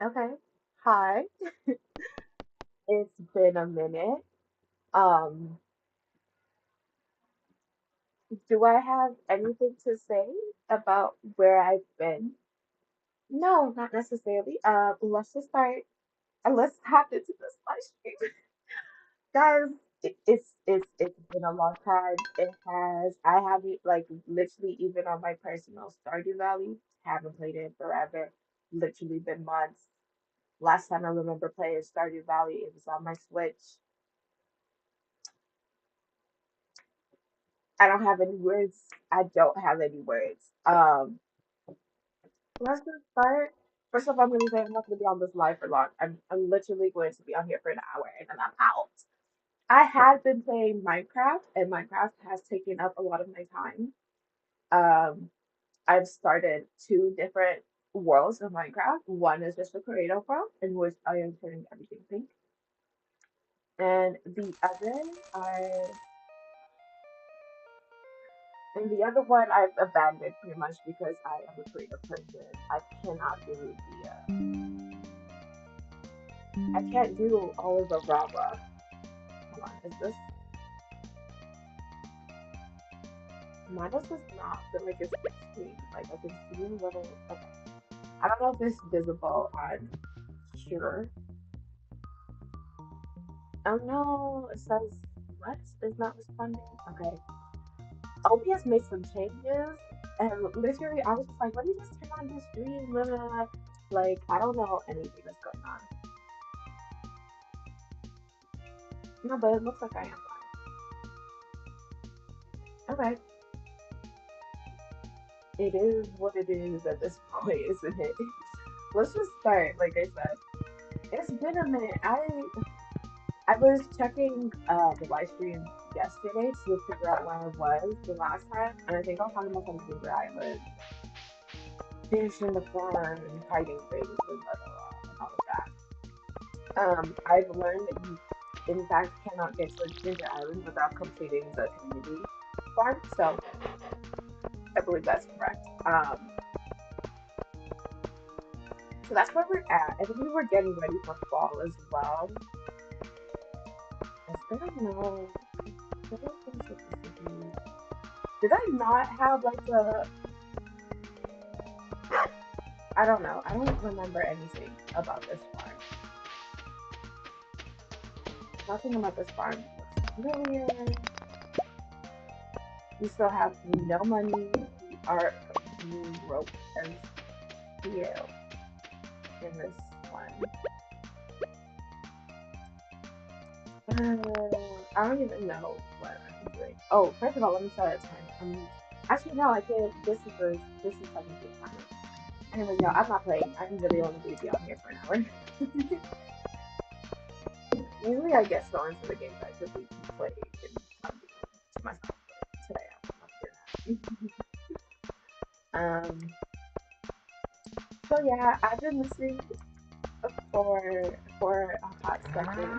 Okay. Hi. It's been a minute. Um, do I have anything to say about where I've been? No, not necessarily. Let's just start. Let's hop into this live stream, guys. It's been a long time. It has. I haven't like literally even on my personal Stardew Valley. Haven't played it forever. Literally been months. Last time I remember playing Stardew Valley, it was on my Switch. I don't have any words. I don't have any words. Let's just start. First of all, I'm going to say I'm not going to be on this live for long. I'm literally going to be on here for an hour and then I'm out. I had been playing Minecraft, and Minecraft has taken up a lot of my time. Um, I've started two different worlds of Minecraft. One is just a creative world, in which I am turning everything pink, and the other one I've abandoned pretty much because I am a creative person. I can't do all of the raw. Hold on, is this mine does not feel like it's big screen. Like I can see a little okay. I don't know if it's visible on here. Oh no, it says what is not responding. Okay. OBS made some changes and literally I was just like, let me just turn on the stream, blah, blah, blah. Like I don't know anything that's going on. No, but it looks like I am fine. Okay. It is what it is at this point, isn't it? Let's just start, like I said. It's been a minute. I was checking the live stream yesterday to figure out where I was the last time, and I think I found myself on where I was finishing the farm and hiding things and blah blah blah and all of that. I've learned that you, in fact, cannot get to Ginger Island without completing the community farm, so I believe that's correct. So that's where we're at. I think we were getting ready for fall as well. Is there no? What else was supposed to be? Did I not have like a? I don't know. I don't remember anything about this farm. Nothing about this farm looks familiar. We still have no money. We are broke as hell in this one. I don't even know what I'm doing. Oh, first of all, let me start at 10. Actually, no, I did. This is technically fine. Anyways, no, I'm not playing. I'm really only going to be on here for an hour. Usually, I get so into the games I really play and I'm to myself. But today, I'm not doing that. So yeah, I've been listening for a hot second.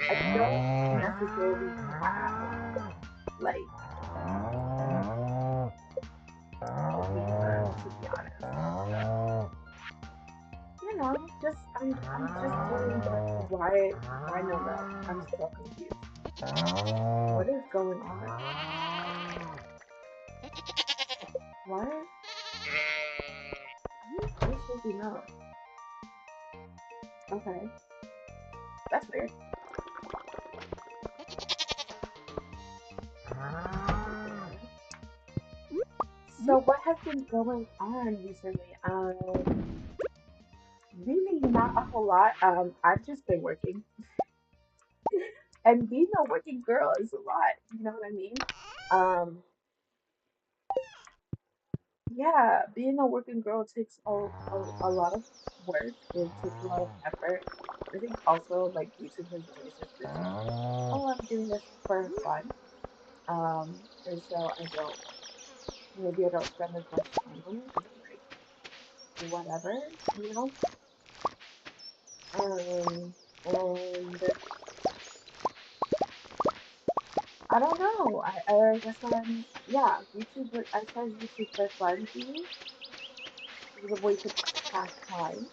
I don't necessarily have like a reason to be honest. Just I'm just doing why no no. I'm so confused. What is going on? What? Where's Sleepy No? Okay, that's weird. So what has been going on recently? Really not a whole lot. I've just been working, and being a working girl is a lot. You know what I mean? Um, yeah, being a working girl takes a lot of work. It takes a lot of effort. I think also like YouTube has always just been teaching me like, oh, I'm doing this for fun. And so maybe I don't spend as much time on it. Like whatever, you know. And I don't know. I guess yeah, YouTube. I started YouTube for fun too, it was a way to pass time.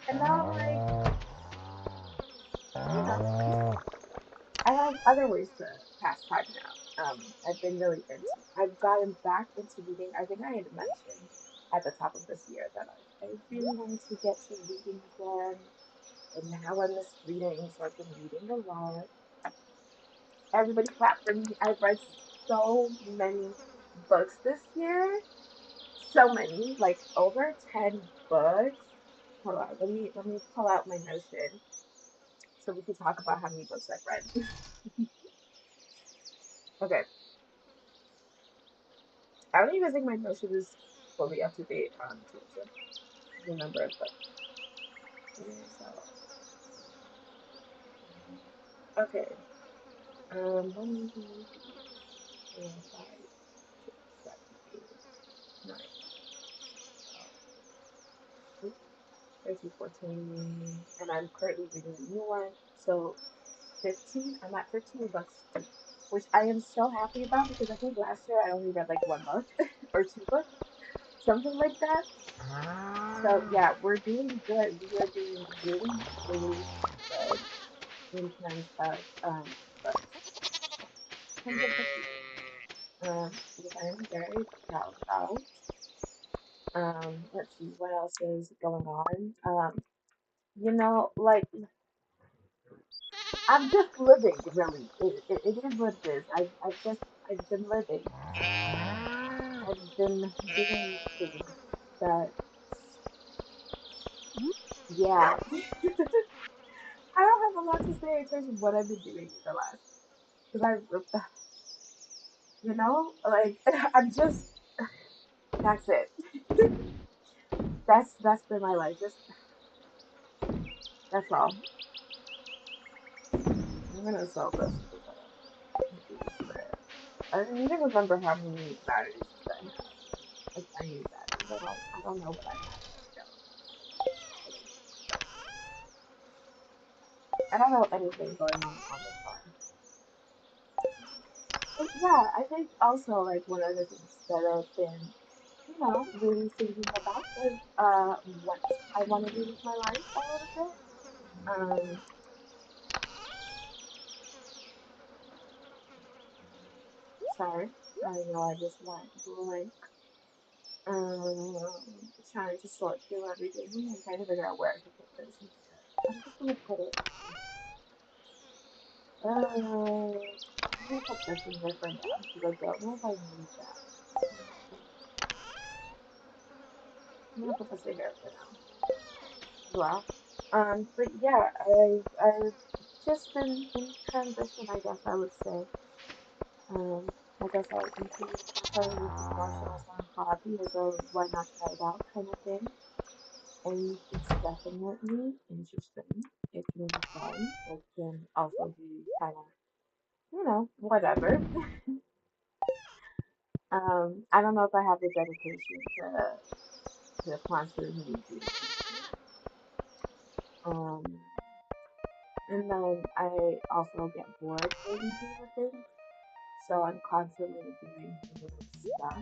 And now I'm like, you know, I have other ways to pass time now. I've been really into. I've gotten back into reading. I think I had mentioned at the top of this year that I really wanted to get to reading again, and now I miss reading, so I've been reading a lot. Everybody clap for me. I've read so many books this year. So many, like over 10 books. Hold on, let me pull out my Notion so we can talk about how many books I've read. Okay, I don't even think my Notion is fully up to date on terms of the number of books. Okay, so okay, 1, 2, 3, 4, 5, 6, 7, 8, 9, 12, 13, 14, and I'm currently reading a new one. So 15. I'm at 15 books deep, which I am so happy about because I think last year I only read like one book or two books, something like that. So yeah, we're doing good. We are doing really, really good in terms of books, terms of book reading. Which I am very proud about. Let's see what else is going on. Like I'm just living, really. It is what it is. I've been living. I've been doing things that, yeah. I don't have a lot to say in terms of what I've been doing in the last, because like I'm just, that's it. That's been my life. Just that's all. I'm gonna sell this because I need this. I don't even remember how many batteries that I have. Like I need batteries. I don't know what I have. I don't know anything going on the farm. But yeah, I think also like one of the things that I've been, really thinking about is what I want to do with my life a little bit. Um, sorry, I know I just went blank. Um, trying to sort through everything and trying to figure out where I should put this instead. I'm just gonna put it. I'm gonna put this in here for now because I don't know if I need that. I'm gonna put this in here for now as well. But yeah, I've just been in transition, I guess I would say. Like I said, into starting to do martial arts as a hobby as a why not try it out kind of thing. And it's definitely interesting. It can be fun. It can also be kind of, whatever. I don't know if I have the dedication to constantly do it. Um, and then I also get bored really easily with things. So I'm constantly doing new stuff.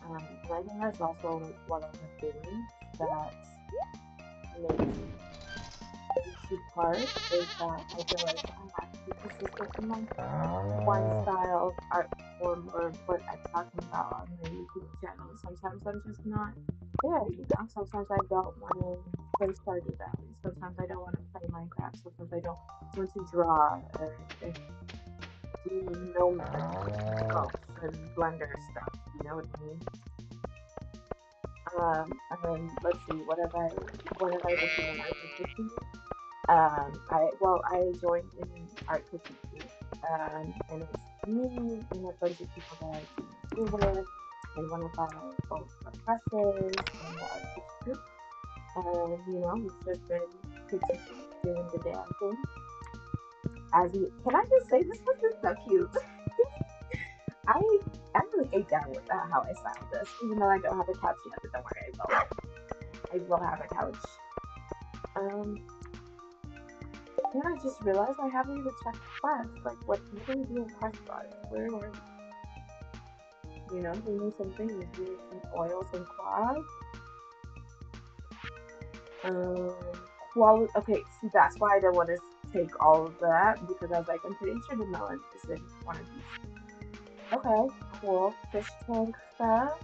And I think that's also like one of the things that makes YouTube hard is that I feel like I have to be consistent in like one style of art form or what I'm talking about on my YouTube channel. Sometimes I'm just not there. Sometimes I don't want to play Stardew Valley. Sometimes I don't want to play Minecraft. Sometimes I don't want to draw or do nomad sculpts and blender stuff. You know what I mean? And then let's see, what have I been doing artistically? I joined an art critique group, and it's me and a bunch of people that I went to school with, and one of our old professors in the art critique group. We've just been critiquing, doing the damn thing. Can I just say this was just so cute? I I really ate down with how I styled this, even though I don't have a couch yet. But don't worry, I will have a couch. Um, then I just realized I haven't even checked quests. Like, what do we do in quest bars? You know, we need some things. We need some oil, some cloth. Okay, see, that's why I don't want to take all of that because I was like, I'm pretty sure the melon is in one of these. Okay, cool. Fish tank stuff.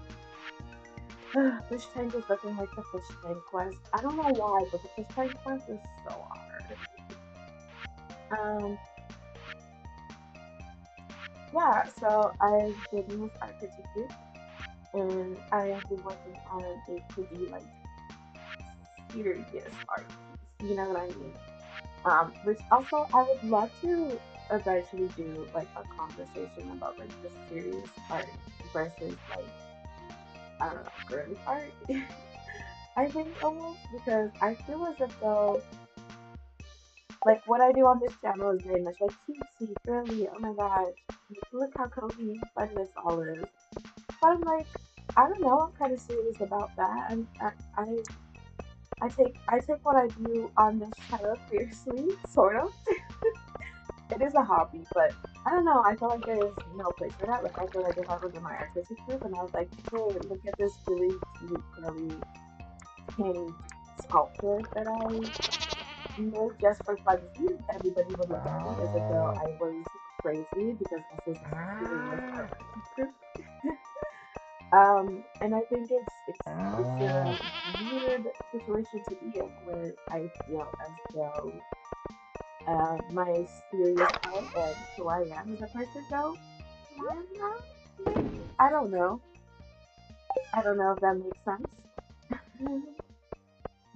Fish tank is looking like the fish tank quest. I don't know why, but the fish tank quest is so hard. Yeah, so I've been with art critique and I have been working on a pretty like serious art piece. You know what I mean? Which also I would love to eventually do like a conversation about like the serious art versus like I don't know girly art. I think almost because I feel as if though like what I do on this channel is very much like cutesy, girly. Oh my gosh, look how cozy and fun this all is. But I'm like, I don't know. I'm kind of serious about that, and I take what I do on this channel seriously, sort of. It is a hobby, but I don't know. I feel like there's no place for that. Like I feel like if I was in my artistic group and I was like, hey, look at this really cute, girly paint sculpture that I made just for funsies, everybody would look at me as if though I was crazy because this is a serious artistic group. And I think it's a weird situation to be in where I feel as though my serious art and who I am as a person go line up. Maybe I don't know. I don't know if that makes sense.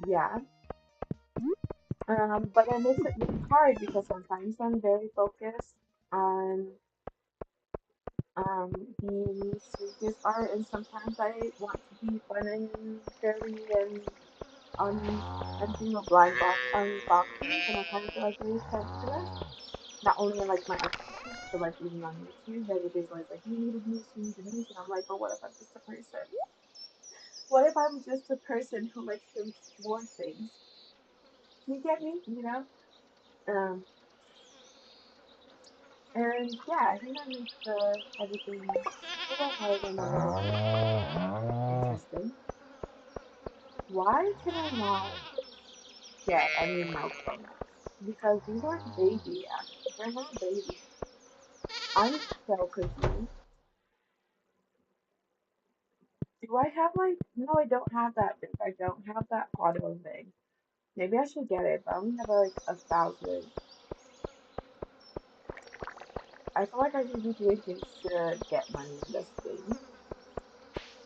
Yeah. But it makes it really hard because sometimes I'm very focused on being serious art, and sometimes I want to be fun and girly and I'm a blind box unboxing, and I kind of feel like there is time for this. Not only in like my art pieces, but like even on YouTube, everybody's always like, you need a niche, you need a niche, and I'm like, but what if I'm just a person? What if I'm just a person who likes to explore things? You get me? You know? Um, and yeah, I think that makes everything a little hard and a little bit interesting. Why can I not get any milk from this? Because these aren't baby, actually. They're not baby. I'm so confused. Do I have like, no, I don't have that thing. I don't have that auto thing. Maybe I should get it, but I only have like 1,000. I feel like I should be doing things to get money in this game.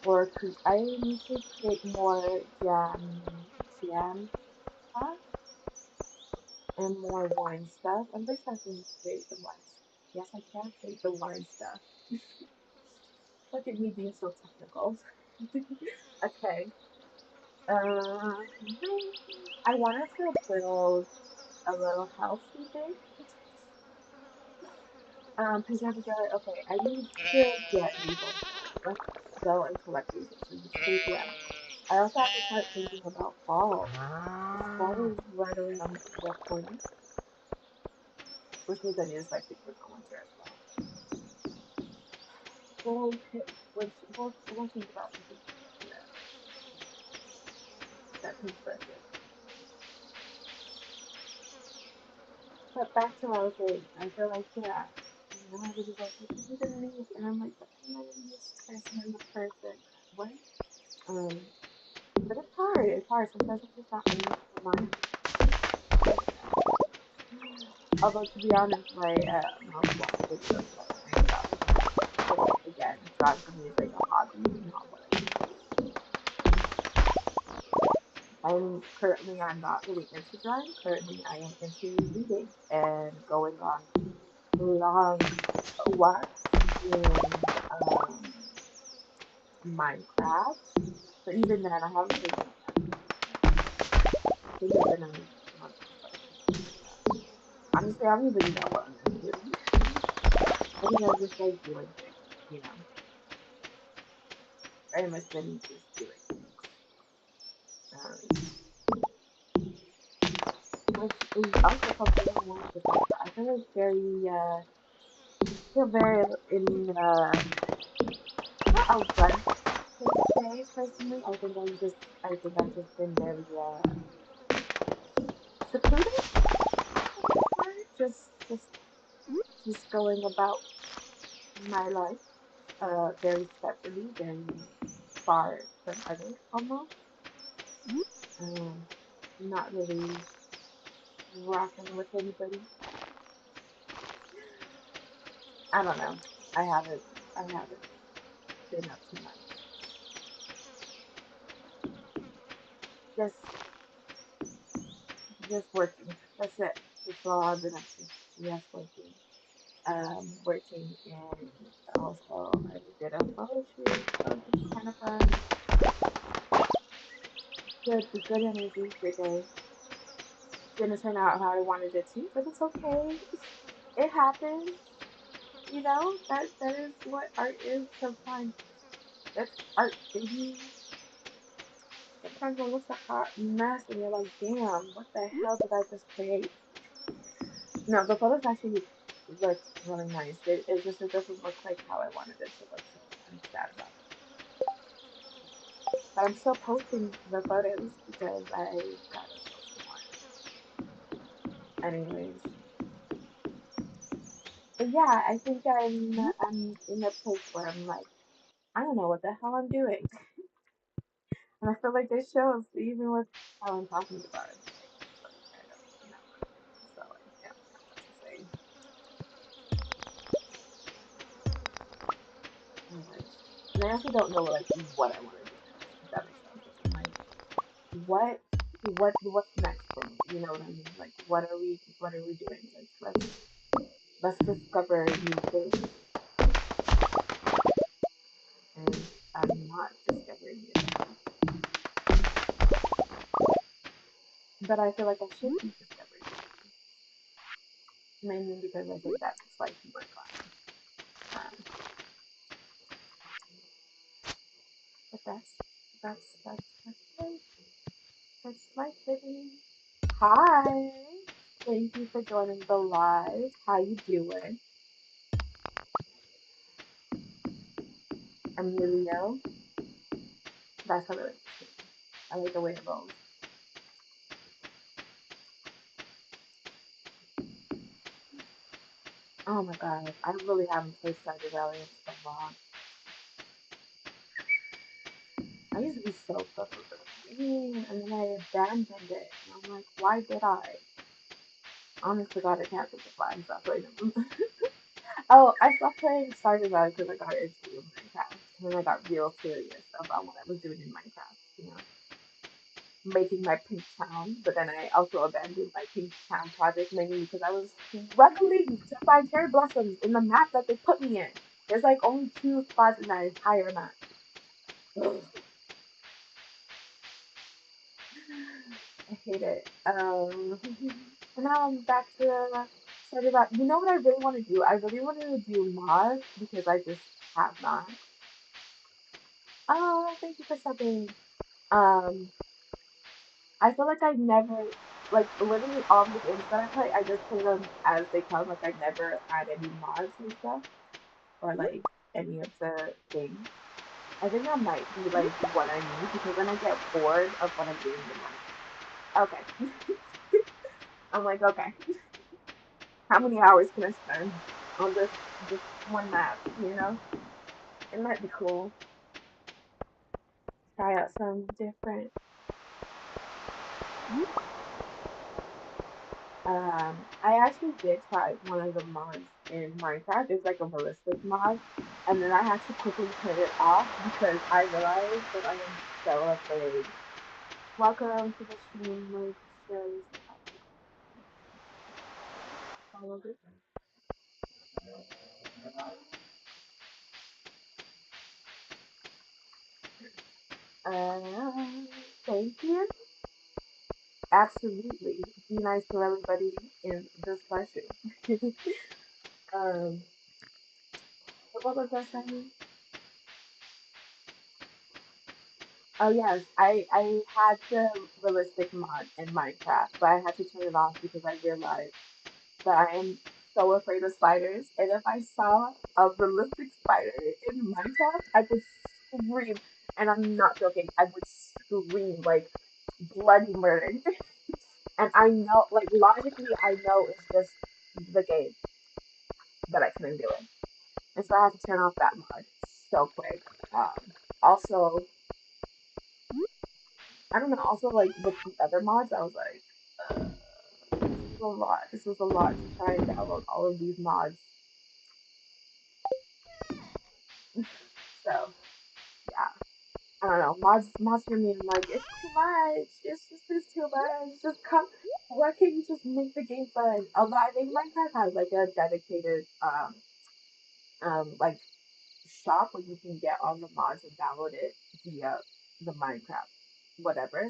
Or I need to create more jam stuff and more wine stuff. I'm just I can create the wine stuff. Yes, I can create the wine stuff. Look at me being so technical. Okay. Um, I wanted to build a little healthy thing. Because you have to go, okay, I need to get resources. Let's go and collect resources. It's 3 p.m. I also have to start thinking about fall. Fall is right around the corner, which means I need to start thinking about winter as well. Which we'll think about winter. Yeah, that comes first. But back to what I was saying, I feel like, yeah, you know, everybody's like, you need a niche, and I'm like, but I'm not in this person, I'm the person. What? Um, but it's hard. It's hard. Sometimes I'm just not in the mind. Although to be honest, my most watched videos like Minecraft and stuff. So again, drawing for me is like a hobby, not what I do. I'm not really into drawing. Currently, I am into reading and going on long walks in Minecraft. But even then, I haven't been doing that for I think it's been a month or so since I did that. Honestly, I don't even know what I'm really doing. I think I just like doing things, you know. Very much been just doing things. Um, which is also something I wanted to talk about. I feel very in not Oh, brunch per se, personally, I think I've just been very secluded. Word. Just going about my life, very separately, very far from others, almost. Um, not really rocking with anybody. I don't know. I haven't. I haven't been up too much. Just, just working. That's it. That's all I've been up to. Just working. Working and also I did a photo shoot. That was just kind of fun. Good energy, good day. Didn't turn out how I wanted it to, but it's okay. It happens. You know that is what art is. Sometimes that's art, baby. Sometimes it looks a hot mess, and you're like, "Damn, what the hell did I just create?" No, the photos actually look really nice. It doesn't look like how I wanted it to look, so I'm sad about it. But I'm still posting the photos because I gotta post more. Anyways, but yeah, I think I'm in a place where I'm like, I don't know what the hell I'm doing, and I feel like this shows even with how I'm talking about it. Like I don't know what I'm doing, so I don't know what to say. Anyways, and I also don't know like what I want to do next. If that makes sense. Like, I'm like, what what's next for me? You know what I mean? Like, what are we doing? Like, let's discover new things, and I'm not discovering new things, but I feel like I should be discovering new things, mainly because I think that's like more fun. Um, but that's life. That's life, baby. Hi, thank you for joining the live. How you doing, Emilio? That's really interesting. I like the way it rolls. Oh my god, I really haven't played Stardew Valley in so long. I used to be so close with the game, and then I abandoned it. And I'm like, why did I? Honest to God, I can't think of why I stopped playing them. Oh, I stopped playing Stardew Valley because I got into Minecraft. And then I got real serious about what I was doing in Minecraft, making my pink town. But then I also abandoned my pink town project mainly because I was struggling to find cherry blossoms in the map that they put me in. There's like only two spots in that entire map. Ugh, I hate it. And now I'm back to started about. You know what I really want to do? I really wanted to do mods because I just have not. Oh, thank you for subbing. Um, I feel like I never, like literally all the games that I play, I just play them as they come. Like I never add any mods and stuff or like any of the things. I think that might be like what I need because then I get bored of what I'm doing and like, okay, I'm like, okay, how many hours can I spend on this one map? It might be cool. Try out some different. I actually did try one of the mods in Minecraft. It's like a realistic mod, and then I had to quickly turn it off because I realized that I am so afraid. Welcome to the stream, like Sherry. Follow this. Thank you. Absolutely. Be nice to everybody in this question. um, what was I saying? Oh yes, I had the realistic mod in Minecraft, but I had to turn it off because I realized that I am so afraid of spiders, and if I saw a realistic spider in Minecraft, I would scream, and I'm not joking. I would scream like bloody murder. And I know, like logically, I know it's just the game that I couldn't do it, and so I had to turn off that mod so quick. Also, I don't know. Also, like with the other mods, I was like, this is a lot. This was a lot to try and download all of these mods. So yeah, I don't know. Mods for me, I'm like, it's too much. It's too much. Just come. Why can't you just make the game fun? Although I think Minecraft has like a dedicated like shop where you can get all the mods and download it via the Minecraft whatever.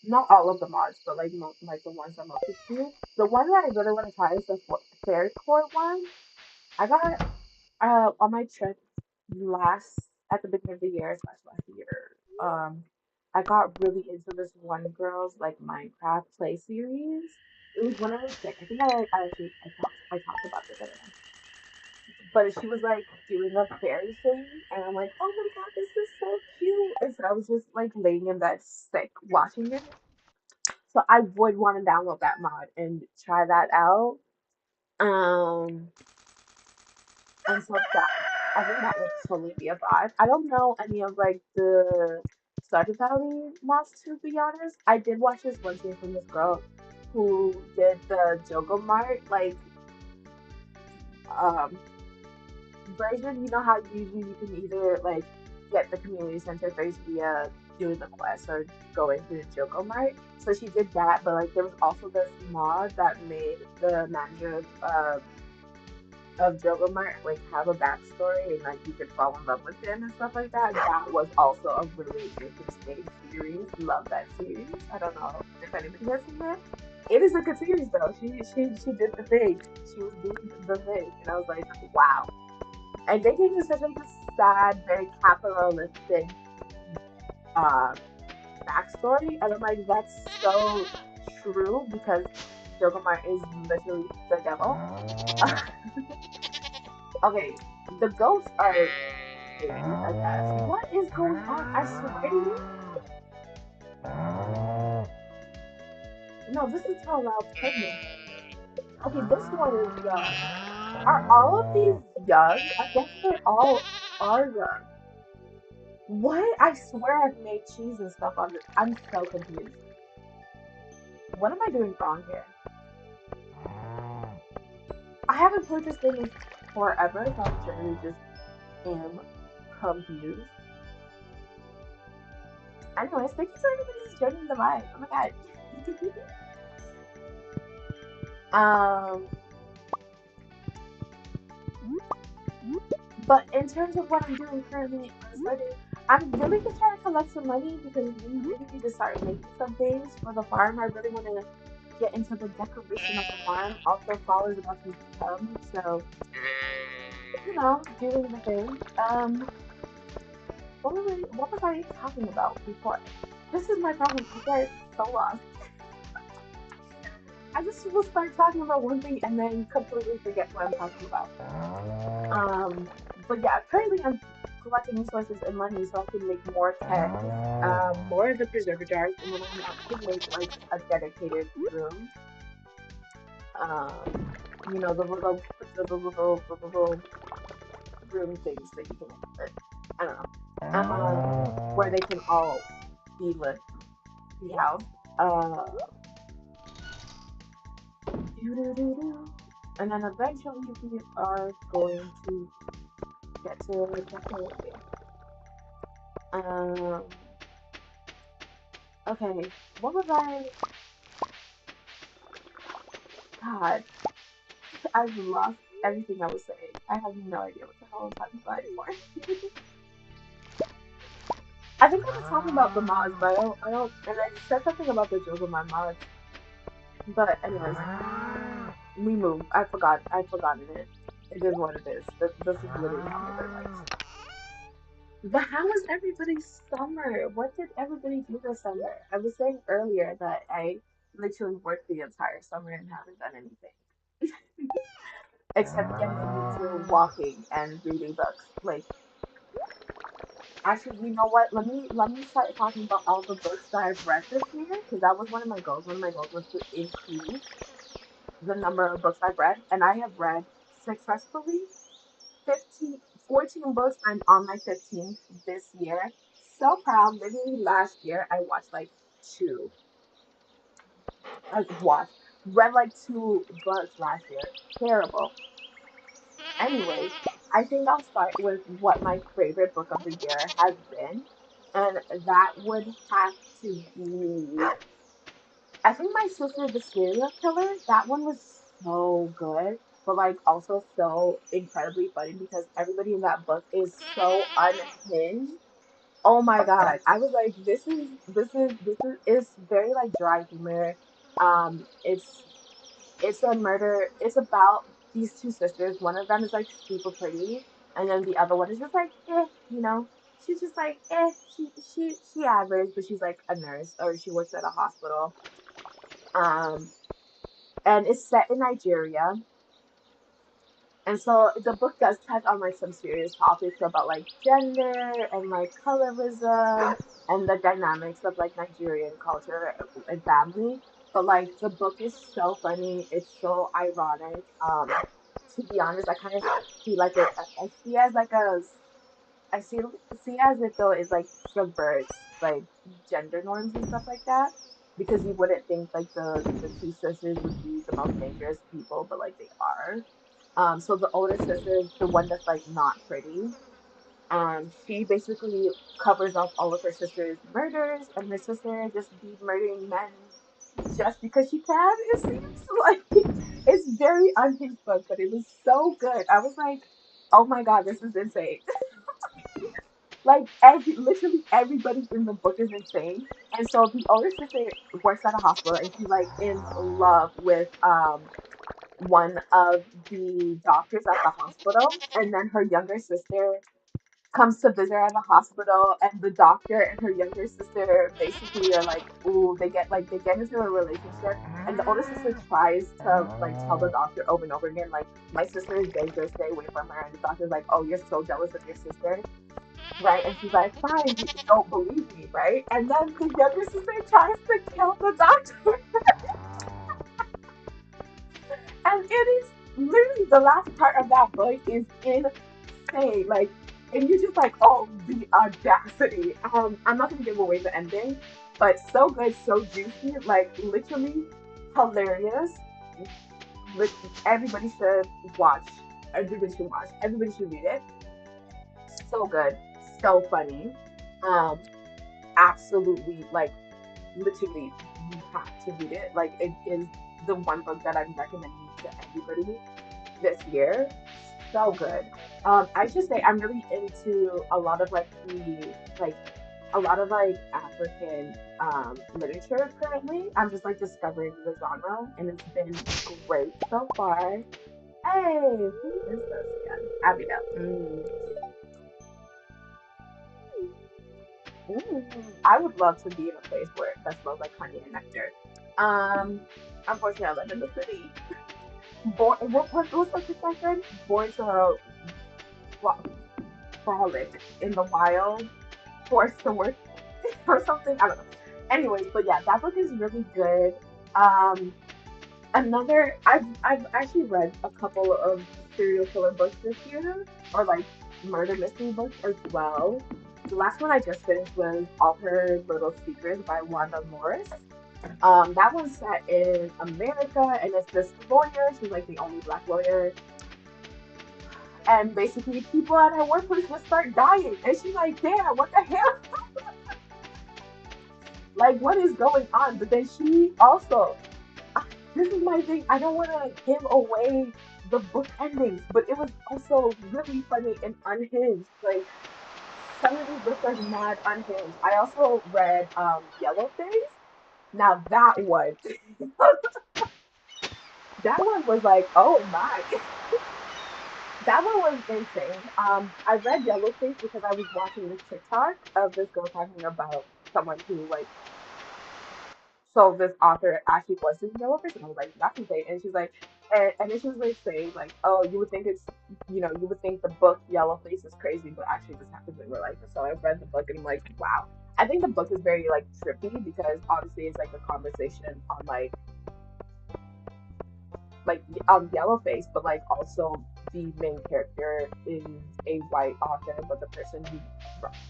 Not all of the mods, but like like the ones I'm most to. The one that I really want to try is the fairy core one. I got on my trip last at the beginning of the year slash last year. I got really into this one girl's like Minecraft play series. It was when I was sick. I think I actually I talked about this. I don't know. But she was like doing a fairy thing, and I'm like, oh my god, this is so cute. And so I was just like laying in bed sick watching it. So I would want to download that mod and try that out. Um, and so that I think that would totally be a vibe. I don't know any of like the Stardew Valley mods to be honest. I did watch this one scene from this girl who did the Jogo Mart like um version. You know how usually you can either like get the community center face via doing the quest or going through the Jogo Mart. So she did that, but like there was also this mod that made the manager of Jogomart like have a backstory and like you could fall in love with him and stuff like that. That was also a really interesting series. Love that series. I don't know if anybody has seen it. It is a good series though. She did the thing. She was doing the thing, and I was like, wow. And they gave me such like a sad, very capitalistic uh backstory, and I'm like, that's so true because Jogomart is literally the devil. Okay, the goats are babies, I guess. What is going on? I swear to you. No, this is how loud pregnant. Okay, this one is young. Are all of these young? I guess they all are young. What? I swear I've made cheese and stuff on this. I'm so confused. What am I doing wrong here? I haven't played this game in forever, so I'm generally just am confused. Anyways, thank you so much for joining the live. Oh my god. um, but in terms of what I'm doing currently on Stardew, I'm really just trying to collect some money because we really need to start making some things for the farm. I really want to get into the decoration of the farm. Also, fall is about to come, so doing the thing. What was I talking about before? This is my problem. I get so lost. I just will start talking about one thing and then completely forget what I'm talking about. Um, but yeah, currently I'm collecting resources and money so I can make more tech, more of the preserver jars, and then I can make like a dedicated room. Um, the little room things that you can make. I don't know. Where they can all be lit, be housed. Uh, doo-doo-doo-doo. And then eventually we are going to get to decorating. Um, okay, what was I? God, I've lost everything I was saying. I have no idea what the hell I'm talking about anymore. I think I was talking about the mods, but and I said something about the Jogo my mods. But anyways, we moved. I've forgotten it. It is what it is. This is literally how my life is. But how was everybody's summer? What did everybody do this summer? I was saying earlier that I literally worked the entire summer and haven't done anything. except getting into walking and reading books. Like, actually, you know what? Let me start talking about all the books that I've read this year because that was one of my goals. One of my goals was to increase the number of books I've read, and I have read successfully 15, 14 books. I'm on my 15th this year. So proud. Literally last year, I watched like two. Watched, read like two books last year. Terrible. Anyways, I think I'll start with what my favorite book of the year has been. And that would have to be, I think My Sister the Serial Killer. That one was so good, but like also so incredibly funny because everybody in that book is so unhinged. Oh my God. I was like, this is it's very like dry humor. It's a murder. It's about these two sisters. One of them is like super pretty, and then the other one is just like, you know, she's just like, she average, but she's like a nurse or she works at a hospital. Um, and it's set in Nigeria. And so the book does touch on like some serious topics about like gender and like colorism and the dynamics of like Nigerian culture and family. But like the book is so funny, it's so ironic. To be honest, I kind of see like I see as like I see as if though it like subverts like gender norms and stuff like that. Because you wouldn't think like the two sisters would be the most dangerous people, but like they are. So the older sister is the one that's like not pretty. She basically covers up all of her sister's murders, and her sister just be murdering men just because she can. It seems like it's very unhinged book, but it was so good. I was like, oh my God, this is insane. Like literally everybody in the book is insane. And so the older sister works at a hospital, and she's like in love with one of the doctors at the hospital, and then her younger sister comes to visit her at the hospital, and the doctor and her younger sister basically are like, ooh, they get into a relationship, and the older sister tries to like tell the doctor over and over again, like, my sister is dangerous, stay away from her, and the doctor's like, oh, you're so jealous of your sister, right? And she's like, fine, you don't believe me, right? And then the younger sister tries to kill the doctor. And it is literally the last part of that book is insane. Like, and you're just like, oh, the audacity. I'm not gonna give away the ending, but so good, so juicy, like literally hilarious. Everybody should watch. Everybody should watch. Everybody should read it. So good, so funny. Um, absolutely, like literally, you have to read it. Like, it is the one book that I'm recommending to everybody this year. So good. I should say I'm really into a lot of like like a lot of like African literature currently. I'm just like discovering the genre, and it's been great so far. Hey, who is this again? Abigail. I would love to be in a place where that smells like honey and nectar. Um, Unfortunately, I live in the city. What's the expression? Born to frolic in the wild, forced to work or something. I don't know. Anyways, but yeah, that book is really good. Um, I've actually read a couple of serial killer books this year, or like murder mystery books as well. The last one I just finished was All Her Little Secrets by Wanda Morris. That one's set in America, and it's this lawyer. She's like the only black lawyer, and basically people at her workplace just start dying, and she's like, "Damn, what the hell? Like, what is going on?" But then she also, this is my thing. I don't want to give away the book endings, but it was also really funny and unhinged. Like, some of these books are mad unhinged. I also read Yellow Face. Now that one, that one was like, oh my, that one was insane. I read Yellowface because I was watching this TikTok of this girl talking about someone who like so this author actually was doing Yellowface, and I was like, that's insane. And she's like, and then she was like saying like, oh, you would think it's, you would think the book Yellowface is crazy, but actually this happens in real life. And so I read the book and I'm like, wow. I think the book is very like trippy because obviously it's like a conversation on Yellowface, but like also the main character is a white author, but the person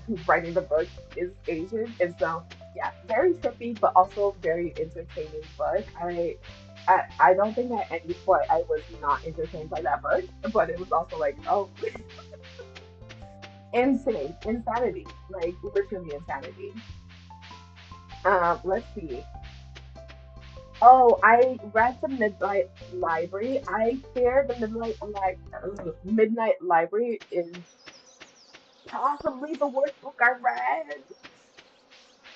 who's writing the book is Asian, and so yeah, very trippy, but also very entertaining book. I don't think at any point I was not entertained by that book, but it was also like, oh, insanity, like literally insanity. Let's see. Oh, I read the Midnight Library. I fear the Midnight Library is possibly the worst book I read,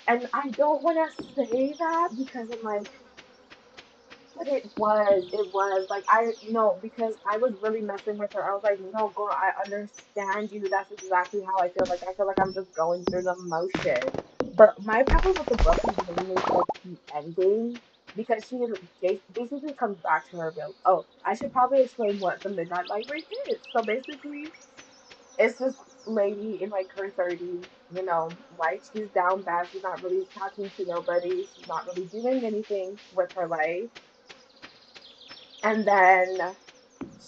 and I don't want to say that because I'm like, but it was like I no because I was really messing with her. I was like, no, girl, I understand you. That's exactly how I feel. Like I feel like I'm just going through the motion. But my problem with the book is mainly like the ending because she basically comes back to her real. Oh, I should probably explain what the Midnight Library is. So basically, it's this lady in like her 30s. Like she's down bad. She's not really talking to nobody. She's not really doing anything with her life, and then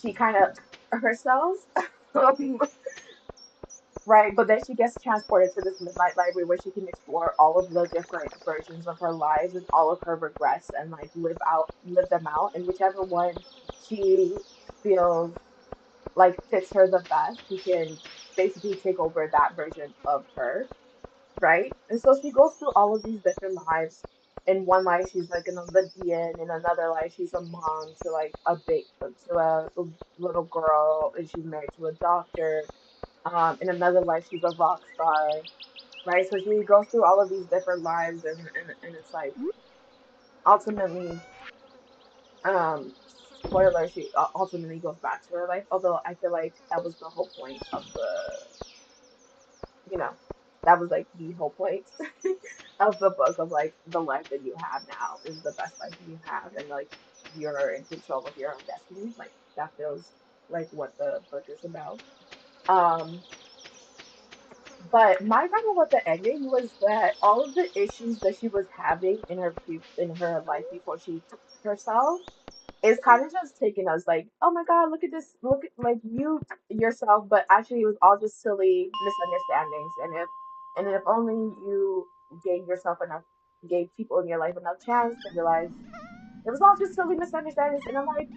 she kind of herself. Right, but then she gets transported to this midnight library where she can explore all of the different versions of her lives and all of her regrets and like live them out, and whichever one she feels like fits her the best, she can basically take over that version of her, right? And so she goes through all of these different lives. In one life, she's like an Olympian. In another life, she's a mom to like a little girl, and she's married to a doctor. In another life, she's a rock star, right? So she goes through all of these different lives, and it's like ultimately, um, spoiler, she ultimately goes back to her life. Although I feel like that was the whole point of you know, that was like the whole point of the book of like the life that you have now is the best life you have, and like you're in control of your own destiny. Like that feels like what the book is about. Um, but my problem with the ending was that all of the issues that she was having in her life before she took herself is kind of just taking us like, oh my god, look at this, look at like you yourself, but actually it was all just silly misunderstandings. And if only you gave people in your life enough chance to realize it was all just silly misunderstandings. And I'm like,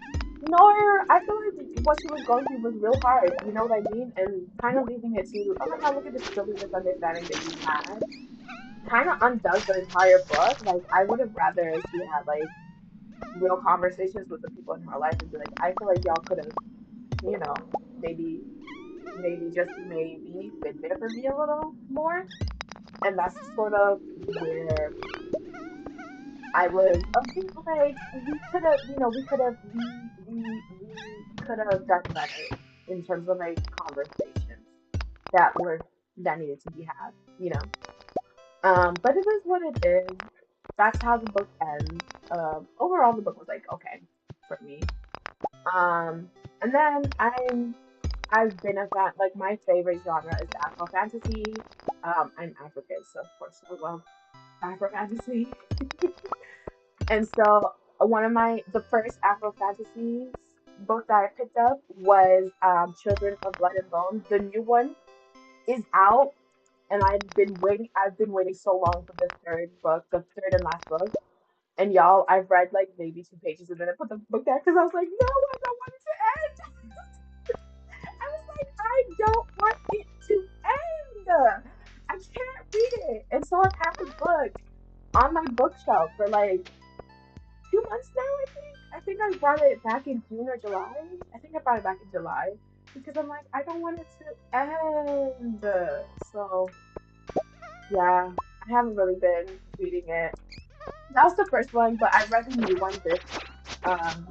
no, I feel like what she was going through was real hard. You know what I mean? And kind of leaving it to, oh my god, look at this silly misunderstanding that you had. Kind of undoes the entire book. Like I would have rather she had like real conversations with the people in her life and be like, I feel like y'all could have, you know, maybe, maybe just maybe been there for me a little more. And that's sort of where I was okay. Like we could have, we could have done better in terms of like conversations that needed to be had. You know, but it is what it is. That's how the book ends. Overall, the book was like okay for me. Um, and then I've been a fan. Like my favorite genre is Afro fantasy. I'm African, so of course I love Afro fantasy. And so one of the first Afro fantasies book that I picked up was Children of Blood and Bone. The new one is out, and I've been waiting so long for the third book, the third and last book. And y'all, I've read like maybe 2 pages, and then I put the book down because I was like, no, I don't want it to end. I was like, I don't want it to end. I can't read it. And so I've had the book on my bookshelf for like 2 months now, I think. I think I brought it back in June or July. I think I brought it back in July because I'm like, I don't want it to end. So yeah, I haven't really been reading it. That was the first one, but I read the new one this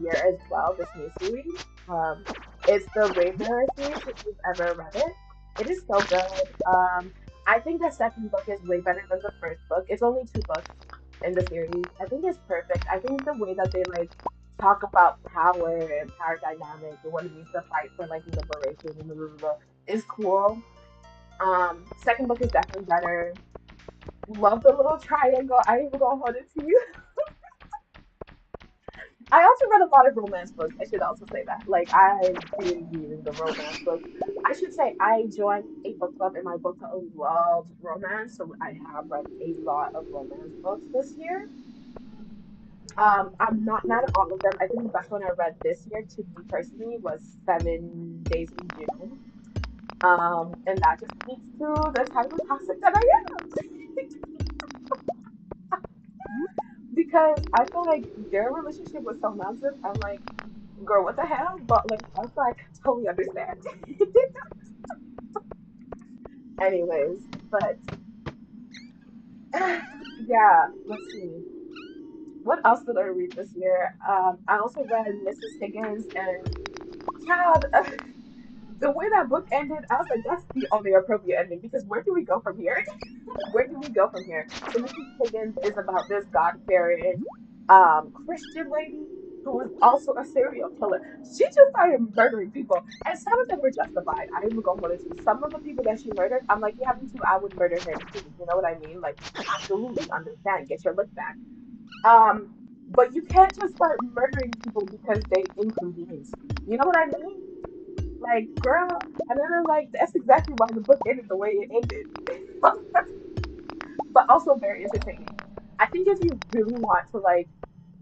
year as well, this new series. Um, it's the Rainbearer series, if you've ever read it. It is so good. I think the second book is way better than the first book. It's only 2 books. in the series. I think it's perfect. I think the way that they like talk about power and power dynamic and what it means to fight for like liberation and blah, blah, blah, is cool. Second book is definitely better. Love the little triangle. I ain't even gonna hold it to you. I also read a lot of romance books. I should also say that. Like I do reading the romance books. I should say I joined a book club and my book club loves romance, so I have read a lot of romance books this year. I'm not mad at all of them. I think the best one I read this year, to me personally, was 7 Days in June. And that just speaks to the type of toxic that I am. Because I feel like their relationship was so nonsense. I'm like, girl, what the hell? But like, I was like, totally understand. Anyways, but yeah, let's see. What else did I read this year? I also read Mrs. Higgins and child. The way that book ended, I was like, that's the only appropriate ending because where do we go from here? Where do we go from here? So Mrs. Higgins is about this God-fearing Christian lady who was also a serial killer. She just started murdering people, and some of them were justified. I even go hold it to some of the people that she murdered. I'm like, yeah, me too. I would murder him too. You know what I mean? Like, absolutely understand. Get your look back. Um, but you can't just start murdering people because they inconvenience you. You know what I mean? Like, girl, and then I'm like, that's exactly why the book ended the way it ended. But also very entertaining. I think if you really want to like,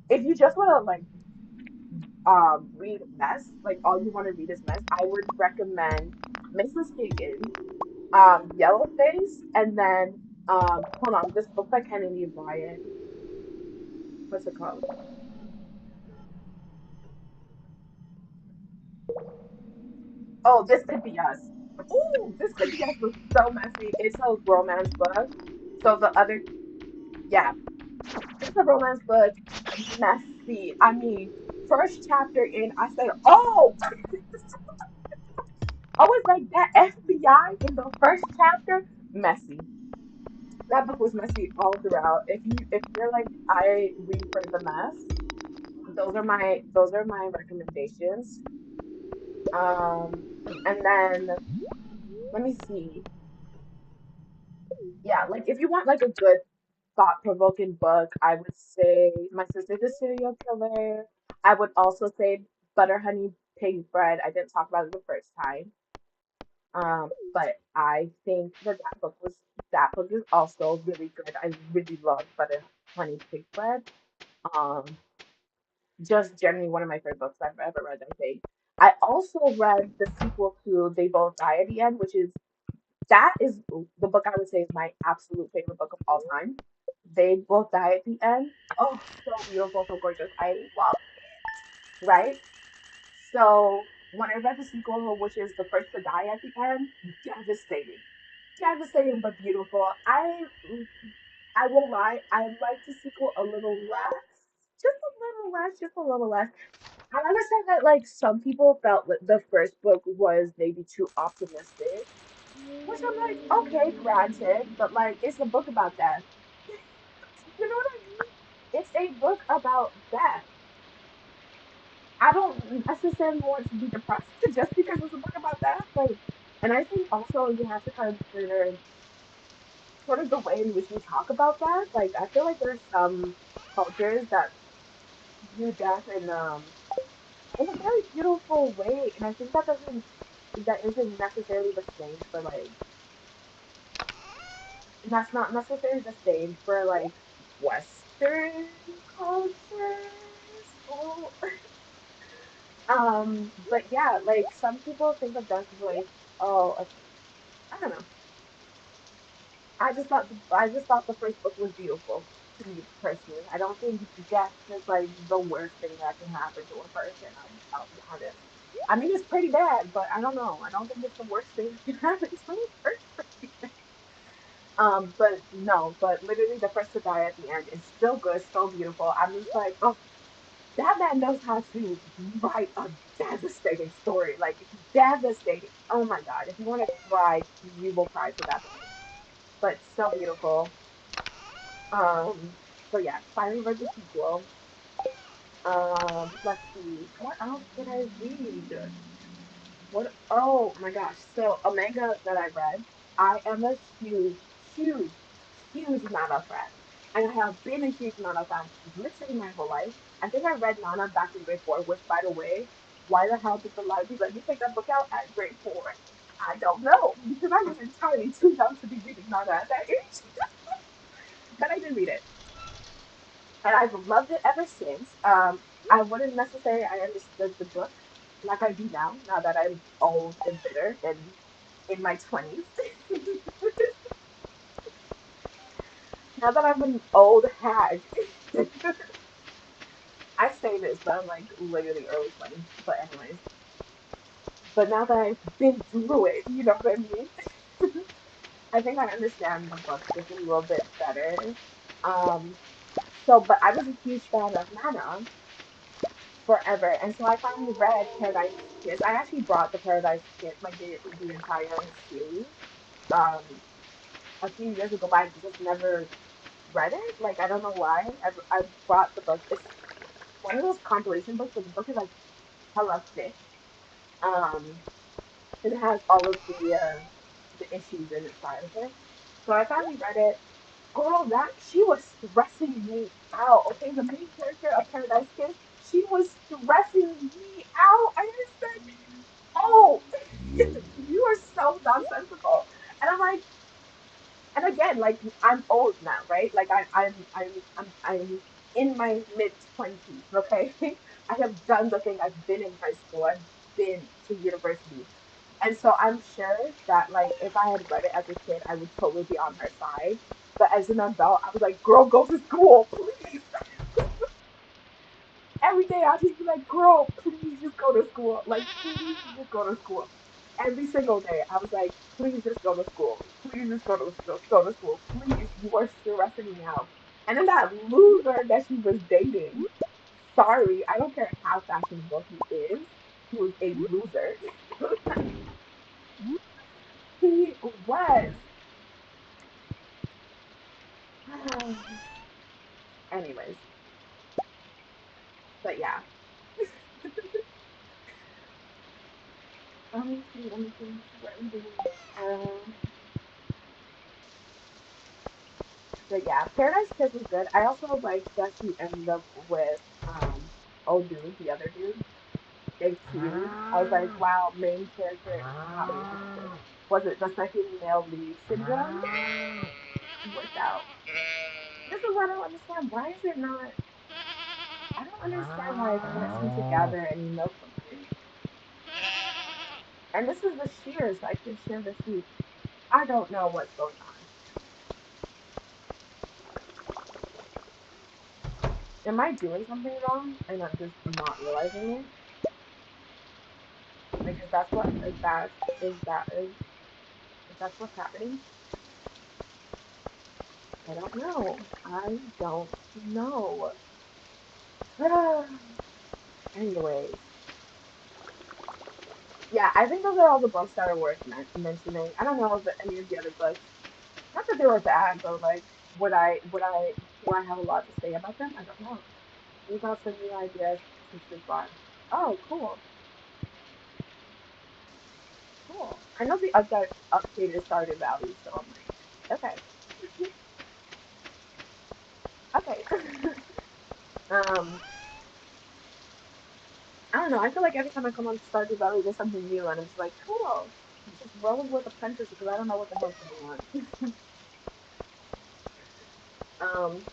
if you just want to like read mess, like all you want to read is mess, I would recommend Mrs. Higgins, Yellowface, and then hold on, this book by Kennedy Bryant. What's it called? Oh, This Could Be Us. Ooh, This Could Be Us was so messy. It's a romance book. So the other, yeah, it's a romance book. Messy. I mean, first chapter in, I said, oh, I was like that FBI in the first chapter. Messy. That book was messy all throughout. If you're like I read for the mess, those are my recommendations. Um, and then let me see. Yeah, like if you want like a good thought provoking book, I would say My Sister's a Serial Killer. I would also say Butter Honey Pig Bread. I didn't talk about it the first time. But I think that book is also really good. I really love Butter Honey Pig Bread. Um, just generally one of my favorite books I've ever read, I think. I also read the sequel to They Both Die at the End, which is that is the book I would say is my absolute favorite book of all time. They Both Die at the End. Oh, so beautiful, so gorgeous. I love it, right? So when I read the sequel, which is The First to Die at the End, devastating. Devastating but beautiful. I won't lie, I like the sequel a little less. Just a little less, just a little less. I understand that like some people felt that the first book was maybe too optimistic, which I'm like, okay, granted, but like it's a book about death. You know what I mean? It's a book about death. I don't necessarily want to be depressed just because it's a book about death. Like, and I think also you have to consider sort of the way in which we talk about death. Like, I feel like there's some cultures that view death in a very beautiful way, and I think that isn't necessarily the same for like that's not necessarily the same for like Western cultures. Oh, but yeah, like some people think of death as like, oh, I don't know. I just thought the first book was beautiful to me personally. I don't think death is like the worst thing that can happen to a person. I'll be honest. I mean, it's pretty bad, but I don't know. I don't think it's the worst thing that can happen to a person. But no, but literally the first to die at the end is so good, so beautiful. I'm just like, oh, that man knows how to write a devastating story. Like devastating. Oh my God. If you want to cry, you will cry to that book. But so beautiful. Um, So yeah, finally read the sequel. Let's see. What else did I read? What? Oh my gosh! So a manga that I read. I am a huge, huge Nana fan, and I have been a huge Nana fan literally my whole life. I think I read Nana back in grade 4. Which, by the way, why the hell did the library let me take that book out at grade 4? I don't know because I was entirely too young to be reading Nana at that age. But I did read it, and I've loved it ever since. I wouldn't necessarily I understood the book like I do now. Now that I'm old and bitter and in my 20s. Now that I'm an old hag. I say this, but I'm like literally early 20s. But anyways, but now that I've been through it, you know what I mean? I think I understand the book just a little bit better. Um, but I was a huge fan of Nana forever, and so I finally read Paradise Kiss. I actually brought the Paradise Kiss, like the entire series, um, a few years ago, but I just never read it. Like I don't know why. I bought the book. It's one of those compilation books, but the book is like hella thick. Um, it has all of the issues in inside of it. So I finally read it. Girl, that she was stressing me out. Okay, the main character of Paradise Kiss, she was stressing me out. I just said, "Oh, you are so nonsensical," and I'm like, and again, like I'm old now, right? Like I'm in my mid 20s. Okay, I have done the thing. I've been in high school. I've been to university, and so I'm sure that like if I had read it as a kid, I would totally be on her side. But as an adult, I was like, "Girl, go to school, please." Every day I'll just be like, "Girl, please just go to school. Like, please just go to school." Every single day, I was like, "Please just go to school. Please just go to school. Please, you are stressing me out." And then that loser that she was dating. Sorry, I don't care how fashionable he is. He was a loser. He was. Anyways, but yeah. Let me see what I'm doing. Um, But yeah, Paradise Kiss was good. I also like that she ended up with old dude, the other dude. They teamed. I was like, wow, main character. Not main character. Was it the second male lead syndrome? Worked out. This is what I don't understand. Why is it not? I don't understand why I can't seem to gather any milk from it. And this is the shears. I can shear the sheep. I don't know what's going on. Am I doing something wrong and I'm just not realizing it? Like, is that's what is that's what's happening? I don't know. I don't know. Anyways, yeah, I think those are all the books that are worth mentioning. I don't know if any of the other books, not that they were bad, but like, do I have a lot to say about them? I don't know. We got some new ideas since this one. Oh, cool, cool. I know the updated Stardew Valley, so I'm like, okay, okay. um, I don't know. I feel like every time I come on Stardew Valley, there's something new, and I'm just like, cool. Just rolling with the punches because I don't know what the hell's going on. Um,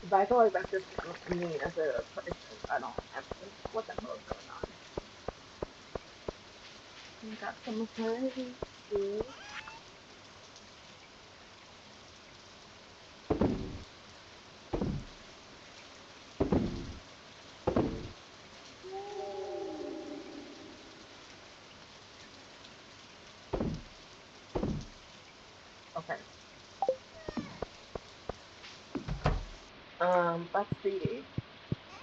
but I feel like that's just me as a person. I'm like, what the hell is going on? We got some of her too. Okay. Let's see.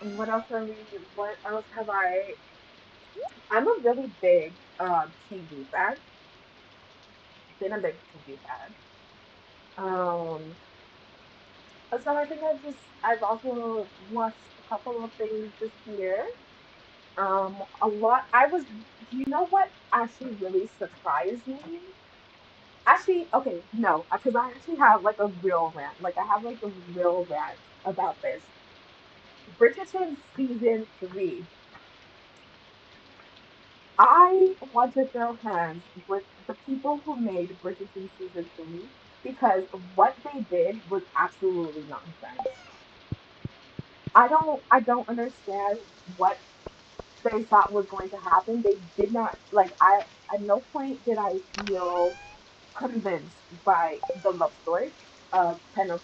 What else are we? What else have I? I'm a really big TV fan. Been a big TV fan. Um, So I think I've also watched a couple of things this year. A lot. I was. You know what actually really surprised me? Actually, okay, no, because I actually have like a real rant. Like I have like a real rant about this. Bridgerton season 3. I want to throw hands with the people who made Bridgerton season 3 because what they did was absolutely nonsense. I don't understand what they thought was going to happen. They did not like I at no point did I feel convinced by the love story of Penelope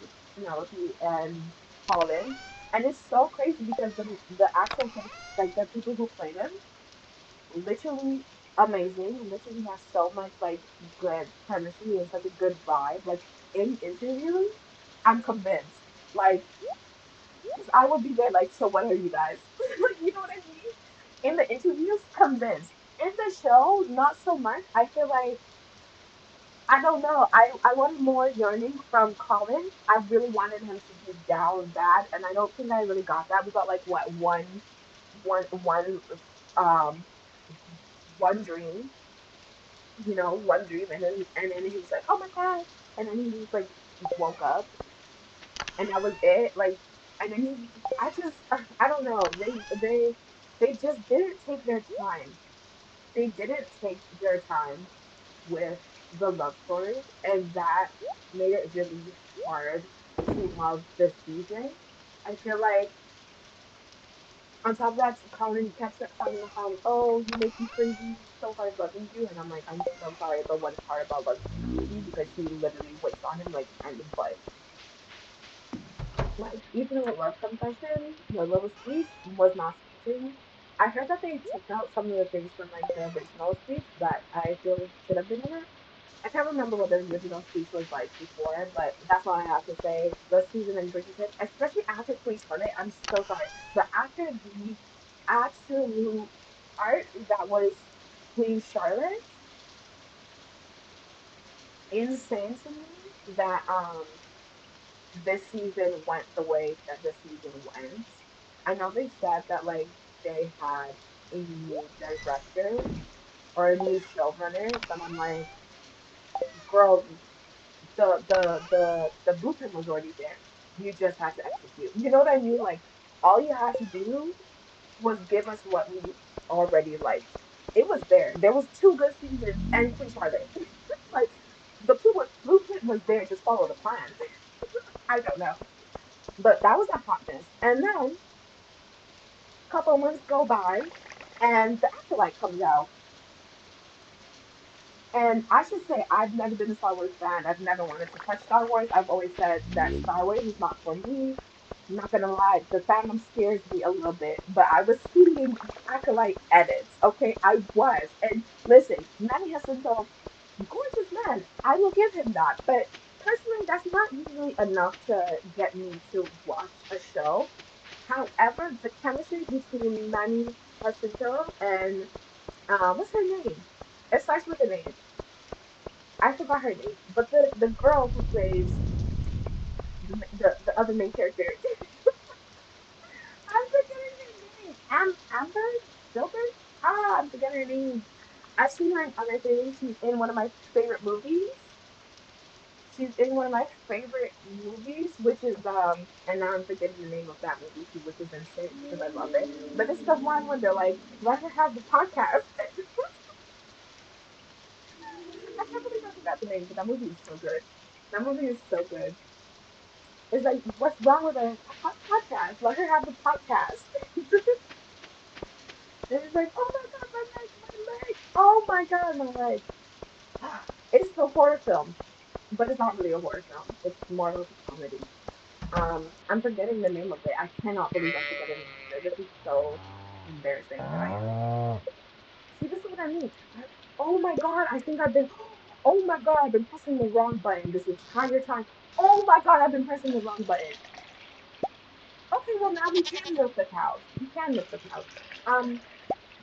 and Colin. And it's so crazy because the actual like the people who play them literally amazing. Literally has so much like good chemistry and such a good vibe. Like in interviews, I'm convinced. Like, because I would be there. Like, so what are you guys? Like, you know what I mean? In the interviews, convinced. In the show, not so much. I feel like I don't know. I wanted more yearning from Colin. I really wanted him to be down bad, and I don't think I really got that. We got like what one um one dream, one dream, and then he was like, oh my god, and then he just like woke up, and that was it. Like, and then I just, I don't know. They just didn't take their time. They didn't take their time with the love story, and that made it really hard to love this season. I feel like on top of that, Colin kept talking about, oh, you make me crazy, so hard loving you, and I'm like, I'm so sorry, but what is hard about loving you? Because she literally waits on him like end of butt. Like even with Love Confession, the little speech was not speeching. I heard that they took out some of the things from like the original speech that I feel should have been in it. I can't remember what the original speech was like before, but that's all I have to say. The season in Bridgerton, especially after Queen Charlotte, I'm so sorry. But after the absolute art that was Queen Charlotte, insane to me that this season went the way that this season went. I know they said that like they had a new director or a new showrunner, but I'm like, girl, the blueprint was already there. You just had to execute. You know what I mean? Like all you had to do was give us what we already liked. It was there. There was 2 good seasons and Queen Charlotte. Like the blueprint was there. Just follow the plan. I don't know, but that was a hot mess. And then a couple of months go by, and the Acolyte comes out. And I should say, I've never been a Star Wars fan. I've never wanted to touch Star Wars. I've always said that Star Wars is not for me. I'm not gonna lie, the fandom scares me a little bit, but I was seeing Acolyte edits. Okay, I was. And listen, Manny Jacinto, gorgeous man. I will give him that. But personally, that's not usually enough to get me to watch a show. However, the chemistry between Manny Jacinto and what's her name? It starts with an H. I forgot her name, but the girl who plays the other main character, I'm forgetting her name. Amber Gilbert. I'm forgetting her name. I've seen her in other things. She's in one of my favorite movies. She's in one of my favorite movies, which is and now I'm forgetting the name of that movie too, which is insane because I love it. But it's the one where they're like, let her have the podcast. I can't believe I forgot the name, but that movie is so good. That movie is so good. It's like, what's wrong with a podcast? Let her have the podcast. And it's like, oh my god, my leg. Oh my god, my leg. It's a horror film, but it's not really a horror film. It's more of a comedy. I'm forgetting the name of it. I cannot believe I'm forgetting the name of it. This is so embarrassing that I am. See, this is what I mean. Oh my god, I think I've been. Oh my god, I've been pressing the wrong button this entire time. Oh my god, I've been pressing the wrong button. Okay, well now we can milk the cows. We can milk the cows. Um,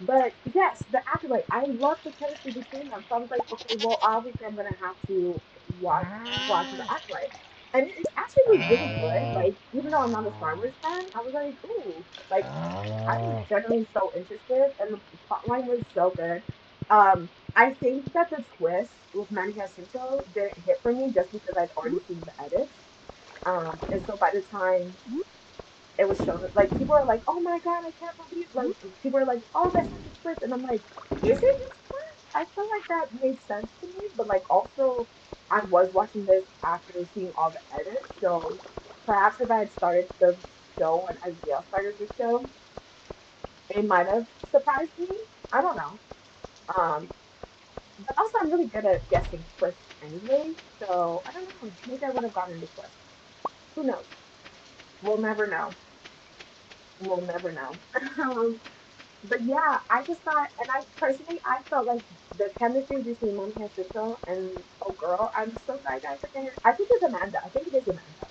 but yes, the acolyte. I love the chemistry between them. So I was like, okay, well obviously I'm gonna have to watch the acolyte. and it actually was really good. Like, even though I'm not a Star Wars fan, I was like, ooh, like I was generally so interested, and the plotline was so good. I think that the twist with Manny Jacinto didn't hit for me just because I'd already seen the edits. And so by the time it was shown, like people are like, "Oh my god, I can't believe!" Like people are like, "Oh, that's such a twist," and I'm like, "Is it a twist?" I feel like that made sense to me, but like also, I was watching this after seeing all the edits, so perhaps if I had started the show when Aziel started the show, it might have surprised me. I don't know. Um, but also I'm really good at guessing twists anyway, so I don't know. Maybe I would have gotten the twist. Who knows? We'll never know. We'll never know. But yeah, I just thought, and I personally, I felt like the chemistry between Mom Jacinto and oh girl, I'm so sorry, I forget her. I think it's Amanda. I think it is Amanda.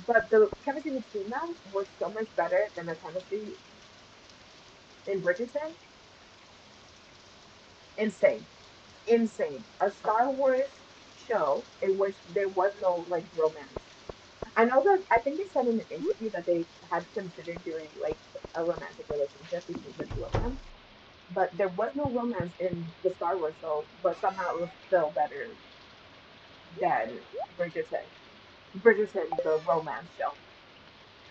But the chemistry between them was so much better than the chemistry in Bridgerton. Insane, insane. A Star Wars show in which there was no like romance. I know that I think they said in an interview that they had considered doing like a romantic relationship between the two of them, but there was no romance in the Star Wars show, but somehow it was still better than Bridgerton. Bridgerton, the romance show.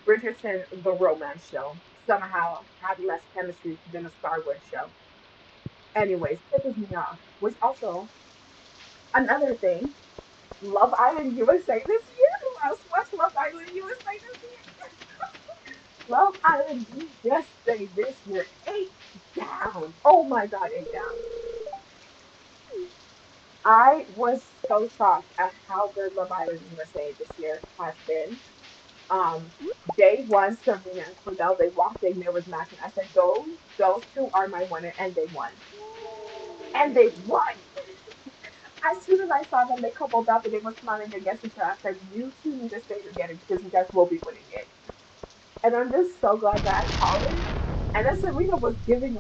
Bridgerton, the romance show, somehow had less chemistry than a Star Wars show. Anyways, pisses me off. Which also, another thing, Love Island USA this year? Who else watched Love Island USA this year? Love Island USA this year, 8 down. Oh my god, 8 down. I was so shocked at how good Love Island USA this year has been. Um, day one, Serena and Cordell, they walked in, there was matching. I said, those two are my winner, and they won. And they won. As soon as I saw them, they coupled up and they were smiling against each other. I said, you two need to stay together because you guys will be winning it. And I'm just so glad that I called it. And then Serena was giving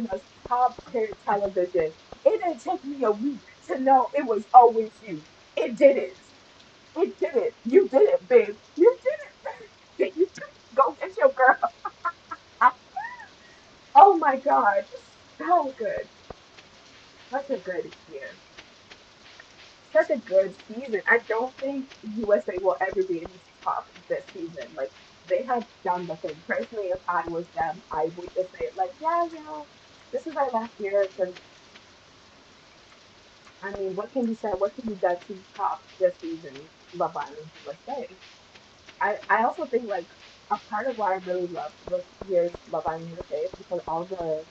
us top tier television. It didn't take me a week to know it was always you. It didn't. It didn't. You did it, babe. You did it. You go get your girl. Oh my god. So good. Such a good year. Such a good season. I don't think USA will ever be able to top this season. Like they have done the thing. Personally, if I was them, I would just say like, yeah, this is our last year because I mean, what can be said? What can be done to top this season's Love Island USA? I also think like a part of why I really love this year's Love Island USA is because all the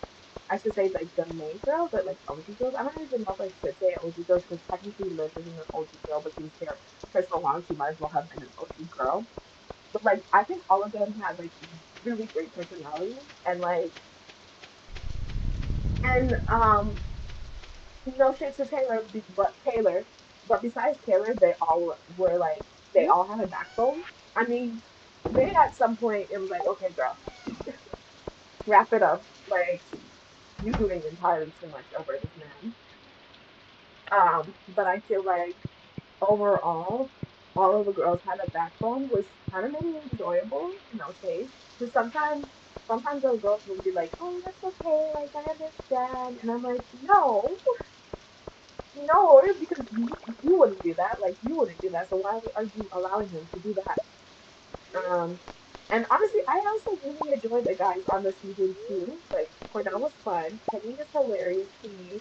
I should say like the main girls, but like OG girls. I don't even know if I should say OG girls because technically Liz isn't an OG girl, but she was here for so long she might as well have been an OG girl. But like I think all of them had like really great personalities and and no shade to but besides Taylor, they all were like they all had a backbone. I mean, they at some point it was like, okay, girl, wrap it up. Like you doing entirely too much over this man. But I feel like overall, all of the girls had a backbone, which kind of made it enjoyable. No shade, because sometimes those girls would be like, "Oh, that's okay. Like I understand," and I'm like, "No, no, because you wouldn't do that. Like you wouldn't do that. So why are you allowing him to do that?" Um, and honestly, I also really enjoyed the guys on the season too. Like Cordell was fun. Kenny is hilarious to me.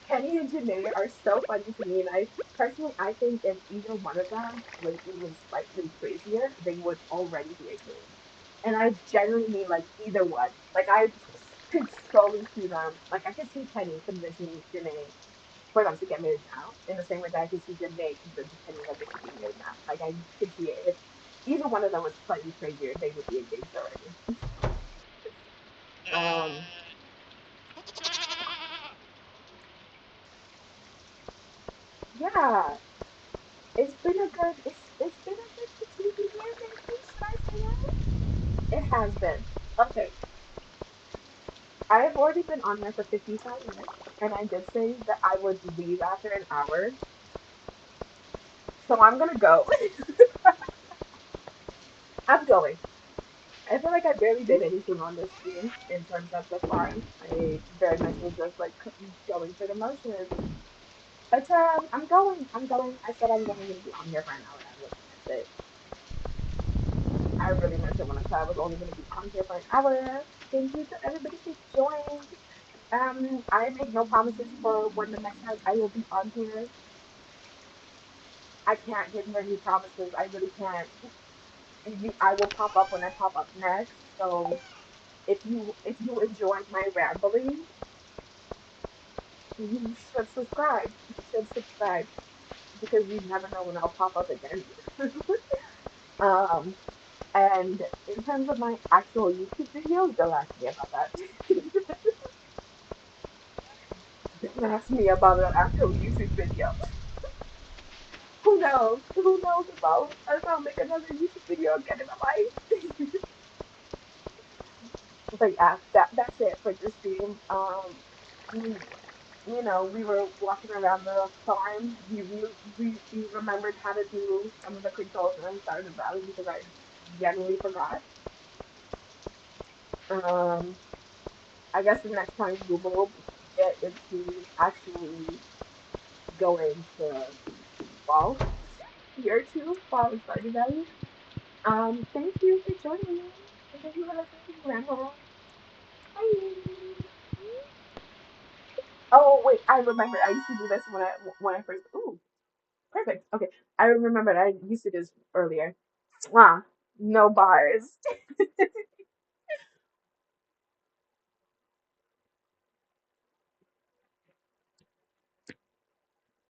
Kenny and Janae are so funny to me, and I personally I think if either one of them was even slightly crazier, they would already be a queen. And I generally mean like either one. Like I could solely see them. Like I could see Kenny convincing Janae for them to get married now, in the same way that I could see Janae convincing Kenny that they should be married now. Like I could see it. If either one of them was slightly crazier, they would be engaged already. Um, yeah, it's been a good TV year, maybe should I say that? It has been. Okay, I have already been on here for 55 minutes, and I did say that I would leave after an hour. So I'm gonna go. I'm going. I feel like I barely did anything on this stream in terms of the farm. I very much was just like going through the motions. But I'm going. I'm going. I said I was only gonna be on here for an hour. I really meant it. I really meant it when I said I was only gonna be on here for an hour. Thank you to everybody who joined. I make no promises for when the next time I will be on here. I can't give you any promises. I really can't. I will pop up when I pop up next. So if you enjoyed my rambling, you should subscribe. You should subscribe because you never know when I'll pop up again. um, and in terms of my actual YouTube videos, don't ask me about that. Don't ask me about an actual YouTube video. Who knows? Who knows if I'll make another YouTube video again in my life? But yeah, that's it for this stream. We we were walking around the farm. We remembered how to do some of the controls and Stardew Valley because I generally forgot. Um, I guess the next time we will get into actually going to fall year two, fall and Stardew Valley. Thank you for joining me. And thank you for listening to me ramble. Bye. Oh wait, I remember I used to do this when I first. Ooh, perfect. Okay, I remembered I used to do this earlier. Mwah. No bars.